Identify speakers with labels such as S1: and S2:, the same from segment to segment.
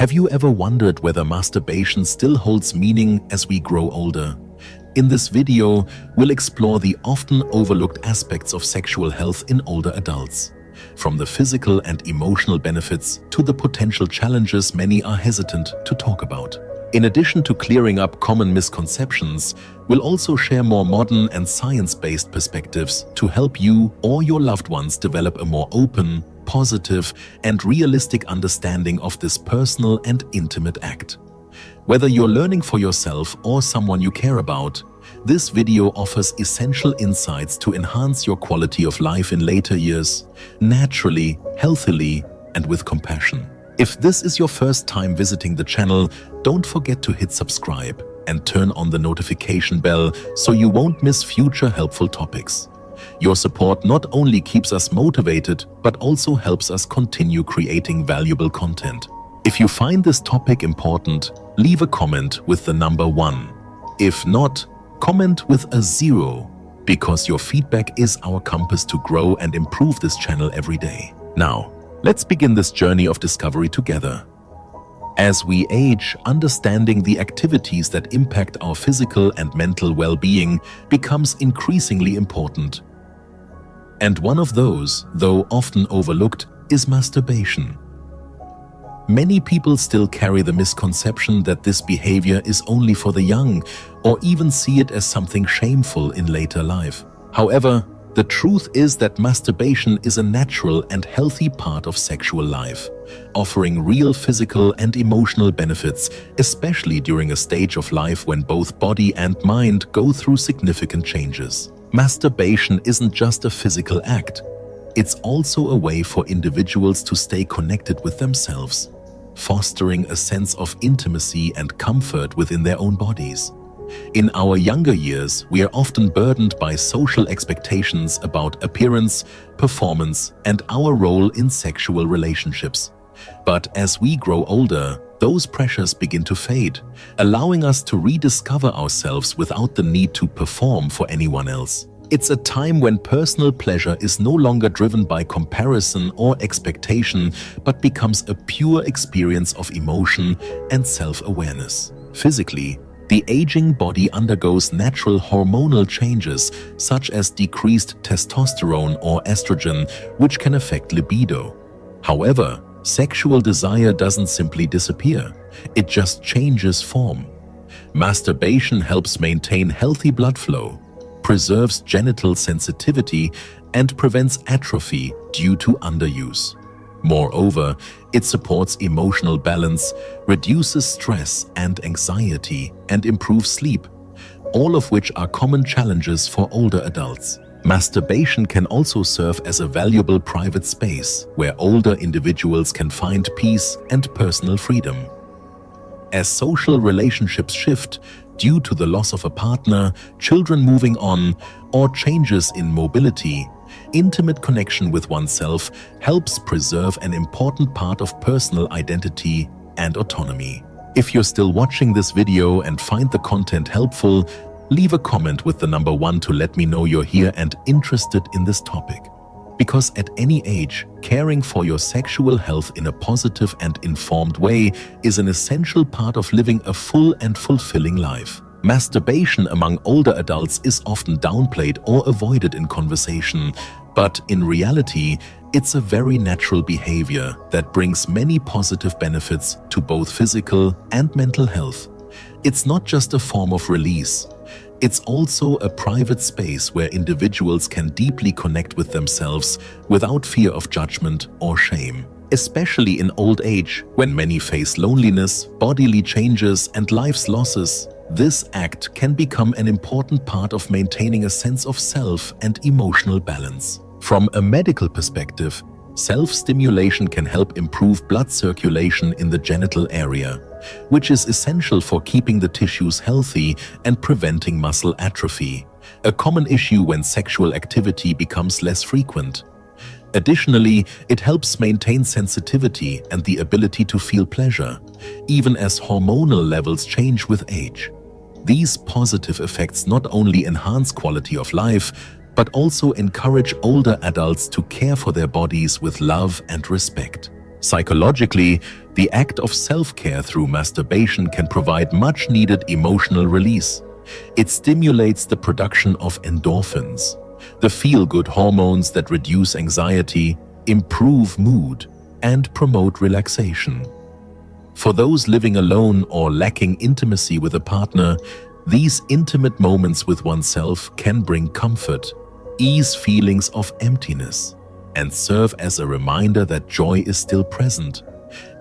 S1: Have you ever wondered whether masturbation still holds meaning as we grow older? In this video, we'll explore the often overlooked aspects of sexual health in older adults. From the physical and emotional benefits to the potential challenges many are hesitant to talk about. In addition to clearing up common misconceptions, we'll also share more modern and science-based perspectives to help you or your loved ones develop a more open, positive, and realistic understanding of this personal and intimate act. Whether you're learning for yourself or someone you care about, this video offers essential insights to enhance your quality of life in later years, naturally, healthily, and with compassion. If this is your first time visiting the channel, don't forget to hit subscribe and turn on the notification bell so you won't miss future helpful topics. Your support not only keeps us motivated, but also helps us continue creating valuable content. If you find this topic important, leave a comment with the number 1. If not, comment with a 0, because your feedback is our compass to grow and improve this channel every day. Now, let's begin this journey of discovery together. As we age, understanding the activities that impact our physical and mental well-being becomes increasingly important. And one of those, though often overlooked, is masturbation. Many people still carry the misconception that this behavior is only for the young, or even see it as something shameful in later life. However, the truth is that masturbation is a natural and healthy part of sexual life, offering real physical and emotional benefits, especially during a stage of life when both body and mind go through significant changes. Masturbation isn't just a physical act. It's also a way for individuals to stay connected with themselves, fostering a sense of intimacy and comfort within their own bodies. In our younger years, we are often burdened by social expectations about appearance, performance, and our role in sexual relationships. But as we grow older, those pressures begin to fade, allowing us to rediscover ourselves without the need to perform for anyone else. It's a time when personal pleasure is no longer driven by comparison or expectation, but becomes a pure experience of emotion and self-awareness. Physically, the aging body undergoes natural hormonal changes, such as decreased testosterone or estrogen, which can affect libido. However, sexual desire doesn't simply disappear, it just changes form. Masturbation helps maintain healthy blood flow, preserves genital sensitivity, and prevents atrophy due to underuse. Moreover, it supports emotional balance, reduces stress and anxiety, and improves sleep, all of which are common challenges for older adults. Masturbation can also serve as a valuable private space where older individuals can find peace and personal freedom. As social relationships shift due to the loss of a partner, children moving on, or changes in mobility, intimate connection with oneself helps preserve an important part of personal identity and autonomy. If you're still watching this video and find the content helpful, leave a comment with the number 1 to let me know you're here and interested in this topic. Because at any age, caring for your sexual health in a positive and informed way is an essential part of living a full and fulfilling life. Masturbation among older adults is often downplayed or avoided in conversation, but in reality, it's a very natural behavior that brings many positive benefits to both physical and mental health. It's not just a form of release. It's also a private space where individuals can deeply connect with themselves without fear of judgment or shame. Especially in old age, when many face loneliness, bodily changes, and life's losses, this act can become an important part of maintaining a sense of self and emotional balance. From a medical perspective, self-stimulation can help improve blood circulation in the genital area, which is essential for keeping the tissues healthy and preventing muscle atrophy, a common issue when sexual activity becomes less frequent. Additionally, it helps maintain sensitivity and the ability to feel pleasure, even as hormonal levels change with age. These positive effects not only enhance quality of life, but also encourage older adults to care for their bodies with love and respect. Psychologically, The act of self-care through masturbation can provide much-needed emotional release. It stimulates the production of endorphins, the feel-good hormones that reduce anxiety, improve mood, and promote relaxation. For those living alone or lacking intimacy with a partner, these intimate moments with oneself can bring comfort, ease feelings of emptiness, and serve as a reminder that joy is still present,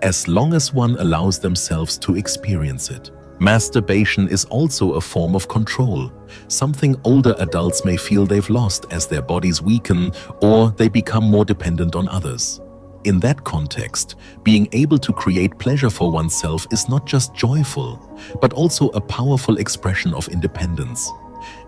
S1: as long as one allows themselves to experience it. Masturbation is also a form of control, something older adults may feel they've lost as their bodies weaken or they become more dependent on others. In that context, being able to create pleasure for oneself is not just joyful, but also a powerful expression of independence.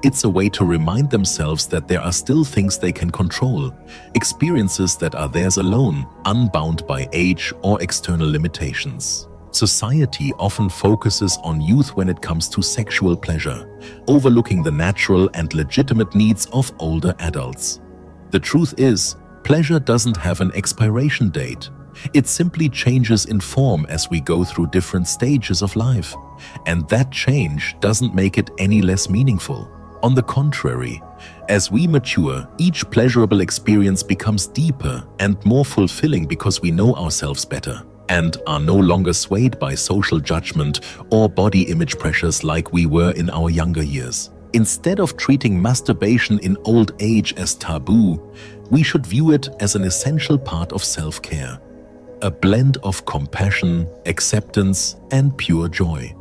S1: It's a way to remind themselves that there are still things they can control, experiences that are theirs alone, unbound by age or external limitations. Society often focuses on youth when it comes to sexual pleasure, overlooking the natural and legitimate needs of older adults. The truth is, pleasure doesn't have an expiration date. It simply changes in form as we go through different stages of life. And that change doesn't make it any less meaningful. On the contrary, as we mature, each pleasurable experience becomes deeper and more fulfilling because we know ourselves better and are no longer swayed by social judgment or body image pressures like we were in our younger years. Instead of treating masturbation in old age as taboo, we should view it as an essential part of self-care, a blend of compassion, acceptance, and pure joy.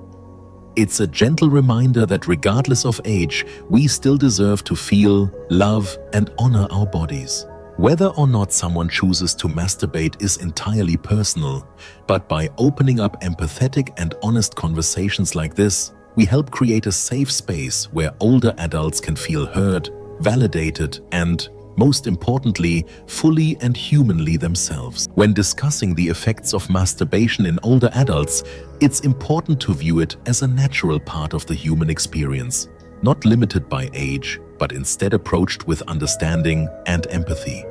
S1: It's a gentle reminder that regardless of age, we still deserve to feel, love, and honor our bodies. Whether or not someone chooses to masturbate is entirely personal, but by opening up empathetic and honest conversations like this, we help create a safe space where older adults can feel heard, validated, and, most importantly, fully and humanly themselves. When discussing the effects of masturbation in older adults, it's important to view it as a natural part of the human experience, not limited by age, but instead approached with understanding and empathy.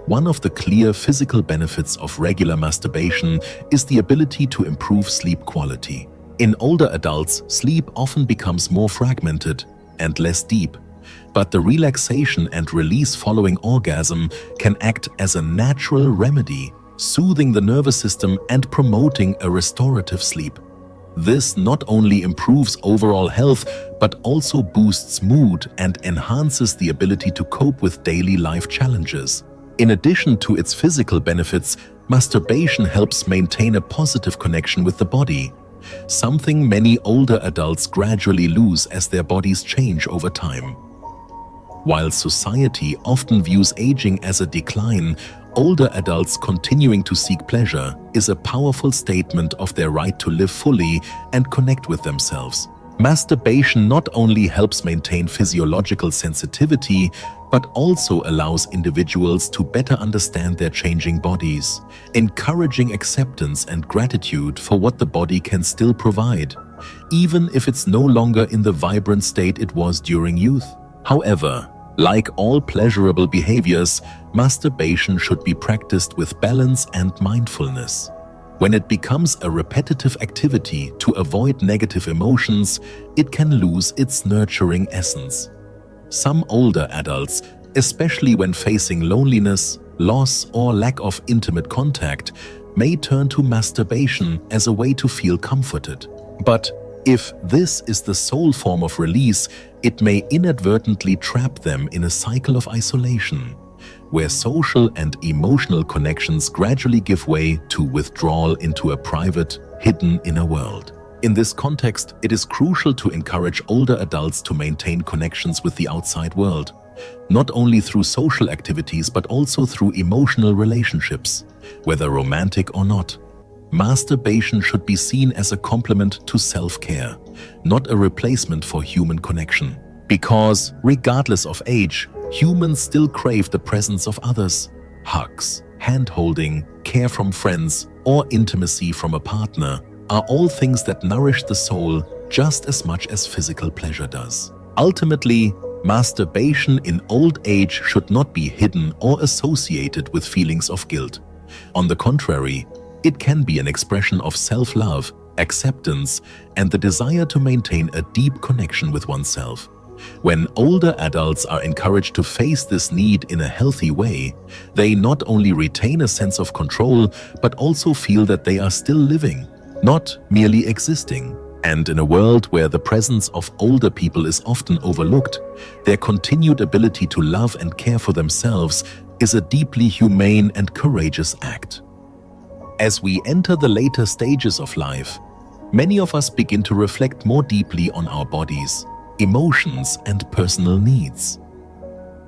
S1: One of the clear physical benefits of regular masturbation is the ability to improve sleep quality. In older adults, sleep often becomes more fragmented and less deep, but the relaxation and release following orgasm can act as a natural remedy, soothing the nervous system and promoting a restorative sleep. This not only improves overall health, but also boosts mood and enhances the ability to cope with daily life challenges. In addition to its physical benefits, masturbation helps maintain a positive connection with the body, something many older adults gradually lose as their bodies change over time. While society often views aging as a decline, older adults continuing to seek pleasure is a powerful statement of their right to live fully and connect with themselves. Masturbation not only helps maintain physiological sensitivity, but also allows individuals to better understand their changing bodies, encouraging acceptance and gratitude for what the body can still provide, even if it's no longer in the vibrant state it was during youth. However, like all pleasurable behaviors, masturbation should be practiced with balance and mindfulness. When it becomes a repetitive activity to avoid negative emotions, it can lose its nurturing essence. Some older adults, especially when facing loneliness, loss, or lack of intimate contact, may turn to masturbation as a way to feel comforted. But if this is the sole form of release, it may inadvertently trap them in a cycle of isolation, where social and emotional connections gradually give way to withdrawal into a private, hidden inner world. In this context, it is crucial to encourage older adults to maintain connections with the outside world, not only through social activities but also through emotional relationships, whether romantic or not. Masturbation should be seen as a complement to self-care, not a replacement for human connection. Because, regardless of age, humans still crave the presence of others. Hugs, hand-holding, care from friends, or intimacy from a partner are all things that nourish the soul just as much as physical pleasure does. Ultimately, masturbation in old age should not be hidden or associated with feelings of guilt. On the contrary, It can be an expression of self-love, acceptance, and the desire to maintain a deep connection with oneself. When older adults are encouraged to face this need in a healthy way, they not only retain a sense of control, but also feel that they are still living, not merely existing. And in a world where the presence of older people is often overlooked, their continued ability to love and care for themselves is a deeply humane and courageous act. As we enter the later stages of life, many of us begin to reflect more deeply on our bodies, emotions, and personal needs.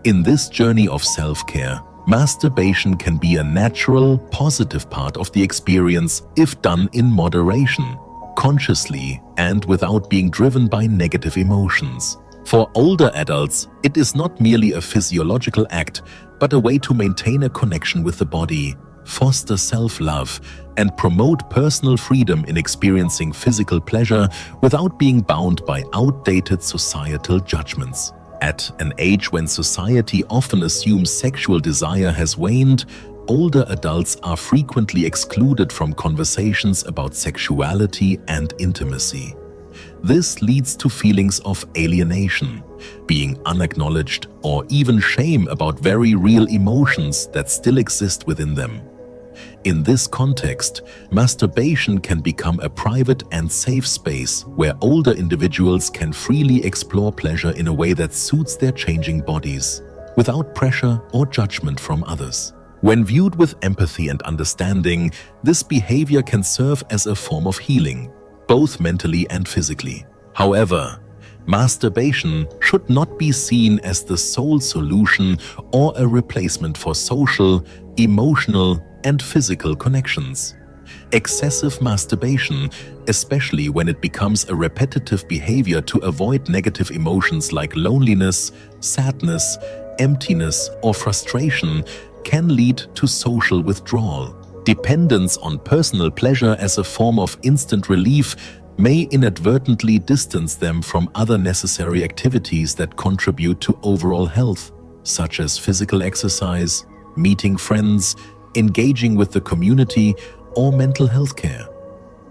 S1: In this journey of self-care, masturbation can be a natural, positive part of the experience if done in moderation, consciously, and without being driven by negative emotions. For older adults, it is not merely a physiological act, but a way to maintain a connection with the body, foster self-love, and promote personal freedom in experiencing physical pleasure without being bound by outdated societal judgments. At an age when society often assumes sexual desire has waned, older adults are frequently excluded from conversations about sexuality and intimacy. This leads to feelings of alienation, being unacknowledged, or even shame about very real emotions that still exist within them. In this context, masturbation can become a private and safe space where older individuals can freely explore pleasure in a way that suits their changing bodies, without pressure or judgment from others. When viewed with empathy and understanding, this behavior can serve as a form of healing, both mentally and physically. However, masturbation should not be seen as the sole solution or a replacement for social, emotional, and physical connections. Excessive masturbation, especially when it becomes a repetitive behavior to avoid negative emotions like loneliness, sadness, emptiness, or frustration, can lead to social withdrawal. Dependence on personal pleasure as a form of instant relief may inadvertently distance them from other necessary activities that contribute to overall health, such as physical exercise, meeting friends, engaging with the community, or mental health care.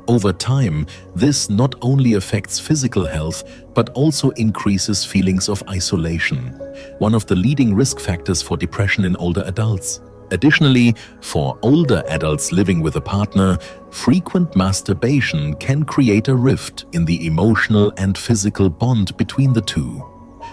S1: Over time, this not only affects physical health, but also increases feelings of isolation, one of the leading risk factors for depression in older adults. Additionally, for older adults living with a partner, frequent masturbation can create a rift in the emotional and physical bond between the two.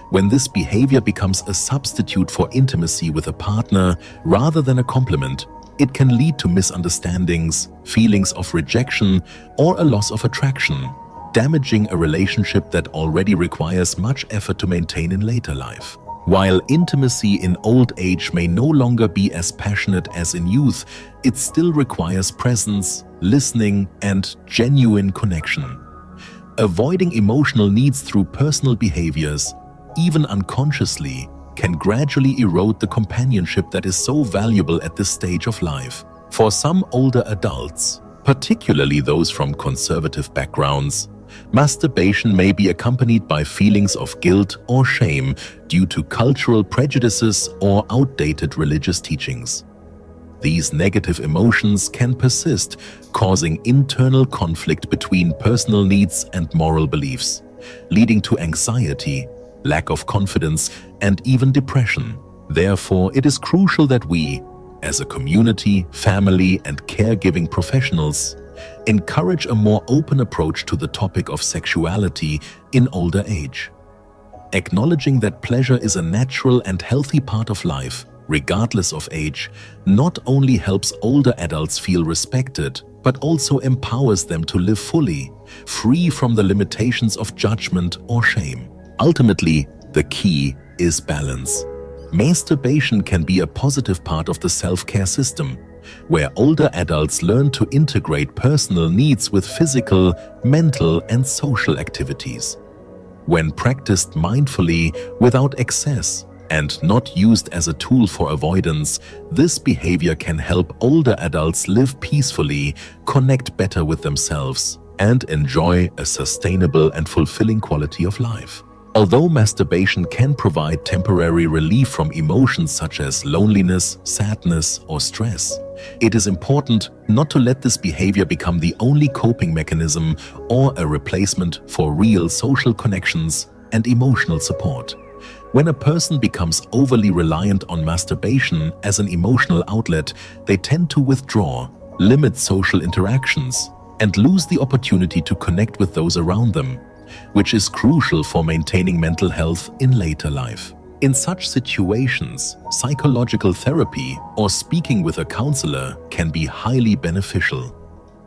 S1: When this behavior becomes a substitute for intimacy with a partner rather than a complement, it can lead to misunderstandings, feelings of rejection, or a loss of attraction, damaging a relationship that already requires much effort to maintain in later life. While intimacy in old age may no longer be as passionate as in youth, it still requires presence, listening, and genuine connection. Avoiding emotional needs through personal behaviors, even unconsciously, can gradually erode the companionship that is so valuable at this stage of life. For some older adults, particularly those from conservative backgrounds, masturbation may be accompanied by feelings of guilt or shame due to cultural prejudices or outdated religious teachings. These negative emotions can persist, causing internal conflict between personal needs and moral beliefs, leading to anxiety, lack of confidence, and even depression. Therefore, it is crucial that we, as a community, family, and caregiving professionals, encourage a more open approach to the topic of sexuality in older age. Acknowledging that pleasure is a natural and healthy part of life, regardless of age, not only helps older adults feel respected, but also empowers them to live fully, free from the limitations of judgment or shame. Ultimately, the key is balance. Masturbation can be a positive part of the self-care system, where older adults learn to integrate personal needs with physical, mental, and social activities. When practiced mindfully, without excess, and not used as a tool for avoidance, this behavior can help older adults live peacefully, connect better with themselves, and enjoy a sustainable and fulfilling quality of life. Although masturbation can provide temporary relief from emotions such as loneliness, sadness, or stress, it is important not to let this behavior become the only coping mechanism or a replacement for real social connections and emotional support. When a person becomes overly reliant on masturbation as an emotional outlet, they tend to withdraw, limit social interactions, and lose the opportunity to connect with those around them, which is crucial for maintaining mental health in later life. In such situations, psychological therapy or speaking with a counselor can be highly beneficial.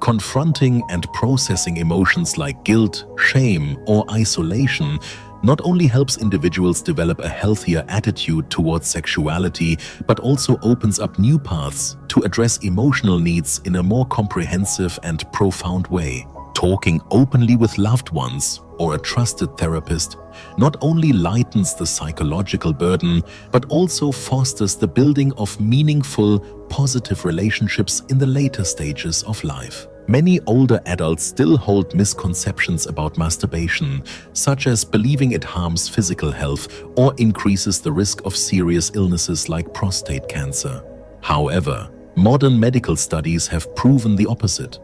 S1: Confronting and processing emotions like guilt, shame, or isolation not only helps individuals develop a healthier attitude towards sexuality, but also opens up new paths to address emotional needs in a more comprehensive and profound way. Talking openly with loved ones or a trusted therapist not only lightens the psychological burden, but also fosters the building of meaningful, positive relationships in the later stages of life. Many older adults still hold misconceptions about masturbation, such as believing it harms physical health or increases the risk of serious illnesses like prostate cancer. However, modern medical studies have proven the opposite.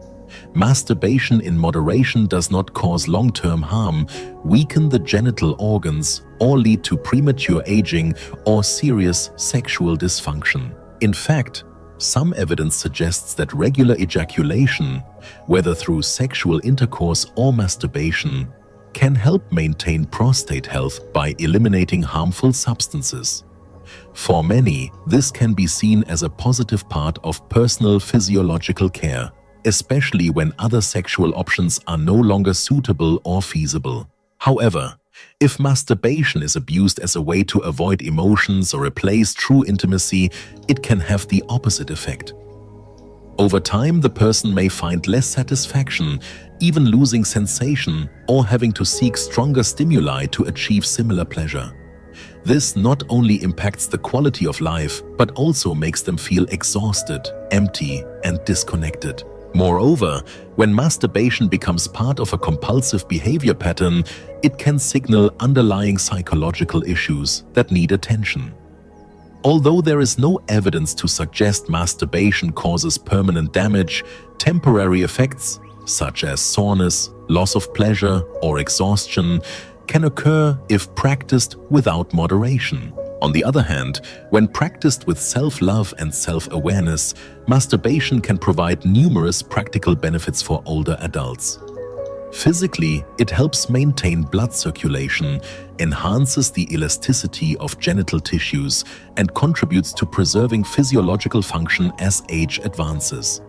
S1: Masturbation in moderation does not cause long-term harm, weaken the genital organs, or lead to premature aging or serious sexual dysfunction. In fact, some evidence suggests that regular ejaculation, whether through sexual intercourse or masturbation, can help maintain prostate health by eliminating harmful substances. For many, this can be seen as a positive part of personal physiological care, especially when other sexual options are no longer suitable or feasible. However, if masturbation is abused as a way to avoid emotions or replace true intimacy, it can have the opposite effect. Over time, the person may find less satisfaction, even losing sensation or having to seek stronger stimuli to achieve similar pleasure. This not only impacts the quality of life, but also makes them feel exhausted, empty, and disconnected. Moreover, when masturbation becomes part of a compulsive behavior pattern, it can signal underlying psychological issues that need attention. Although there is no evidence to suggest masturbation causes permanent damage, temporary effects, such as soreness, loss of pleasure, or exhaustion, can occur if practiced without moderation. On the other hand, when practiced with self-love and self-awareness, masturbation can provide numerous practical benefits for older adults. Physically, it helps maintain blood circulation, enhances the elasticity of genital tissues, and contributes to preserving physiological function as age advances.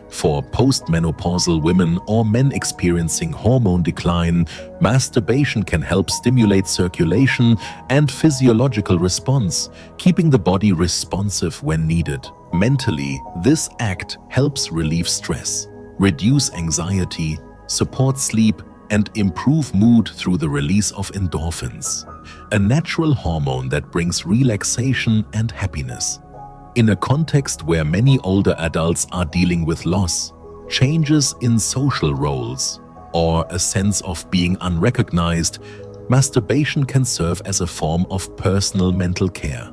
S1: For postmenopausal women or men experiencing hormone decline, masturbation can help stimulate circulation and physiological response, keeping the body responsive when needed. Mentally, this act helps relieve stress, reduce anxiety, support sleep, and improve mood through the release of endorphins, a natural hormone that brings relaxation and happiness. In a context where many older adults are dealing with loss, changes in social roles, or a sense of being unrecognized, masturbation can serve as a form of personal mental care,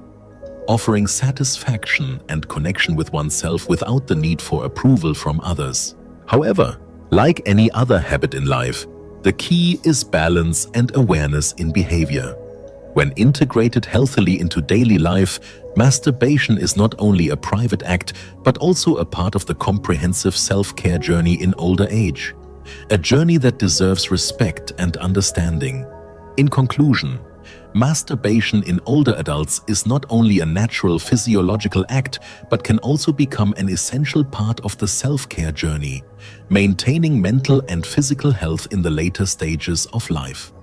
S1: offering satisfaction and connection with oneself without the need for approval from others. However, like any other habit in life, the key is balance and awareness in behavior. When integrated healthily into daily life, masturbation is not only a private act, but also a part of the comprehensive self-care journey in older age. A journey that deserves respect and understanding. In conclusion, masturbation in older adults is not only a natural physiological act, but can also become an essential part of the self-care journey, maintaining mental and physical health in the later stages of life.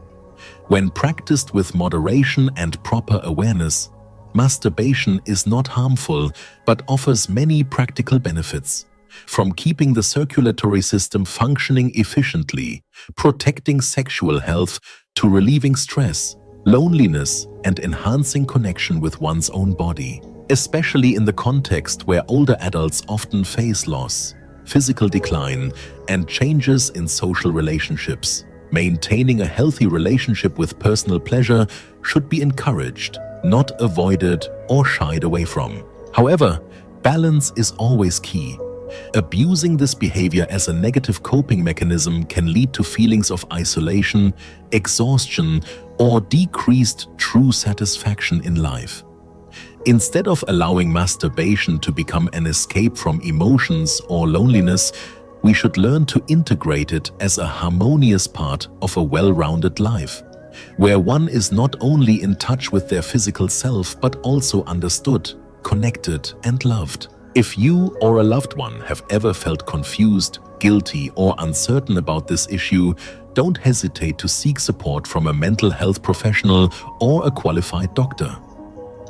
S1: When practiced with moderation and proper awareness, masturbation is not harmful but offers many practical benefits, from keeping the circulatory system functioning efficiently, protecting sexual health, to relieving stress, loneliness, and enhancing connection with one's own body. Especially in the context where older adults often face loss, physical decline, and changes in social relationships, Maintaining a healthy relationship with personal pleasure should be encouraged, not avoided or shied away from. However, balance is always key. Abusing this behavior as a negative coping mechanism can lead to feelings of isolation, exhaustion, or decreased true satisfaction in life. Instead of allowing masturbation to become an escape from emotions or loneliness, we should learn to integrate it as a harmonious part of a well-rounded life, where one is not only in touch with their physical self but also understood, connected, and loved. If you or a loved one have ever felt confused, guilty, or uncertain about this issue, don't hesitate to seek support from a mental health professional or a qualified doctor.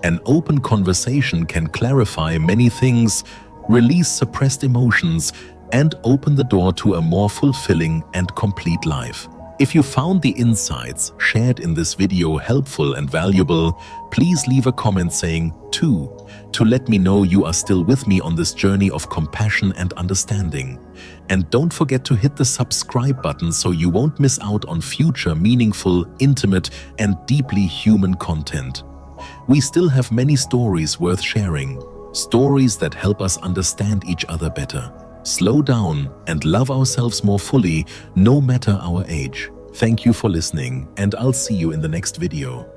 S1: An open conversation can clarify many things, release suppressed emotions, and open the door to a more fulfilling and complete life. If you found the insights shared in this video helpful and valuable, please leave a comment saying "2" to let me know you are still with me on this journey of compassion and understanding. And don't forget to hit the subscribe button so you won't miss out on future meaningful, intimate, and deeply human content. We still have many stories worth sharing, stories that help us understand each other better, slow down, and love ourselves more fully, no matter our age. Thank you for listening, and I'll see you in the next video.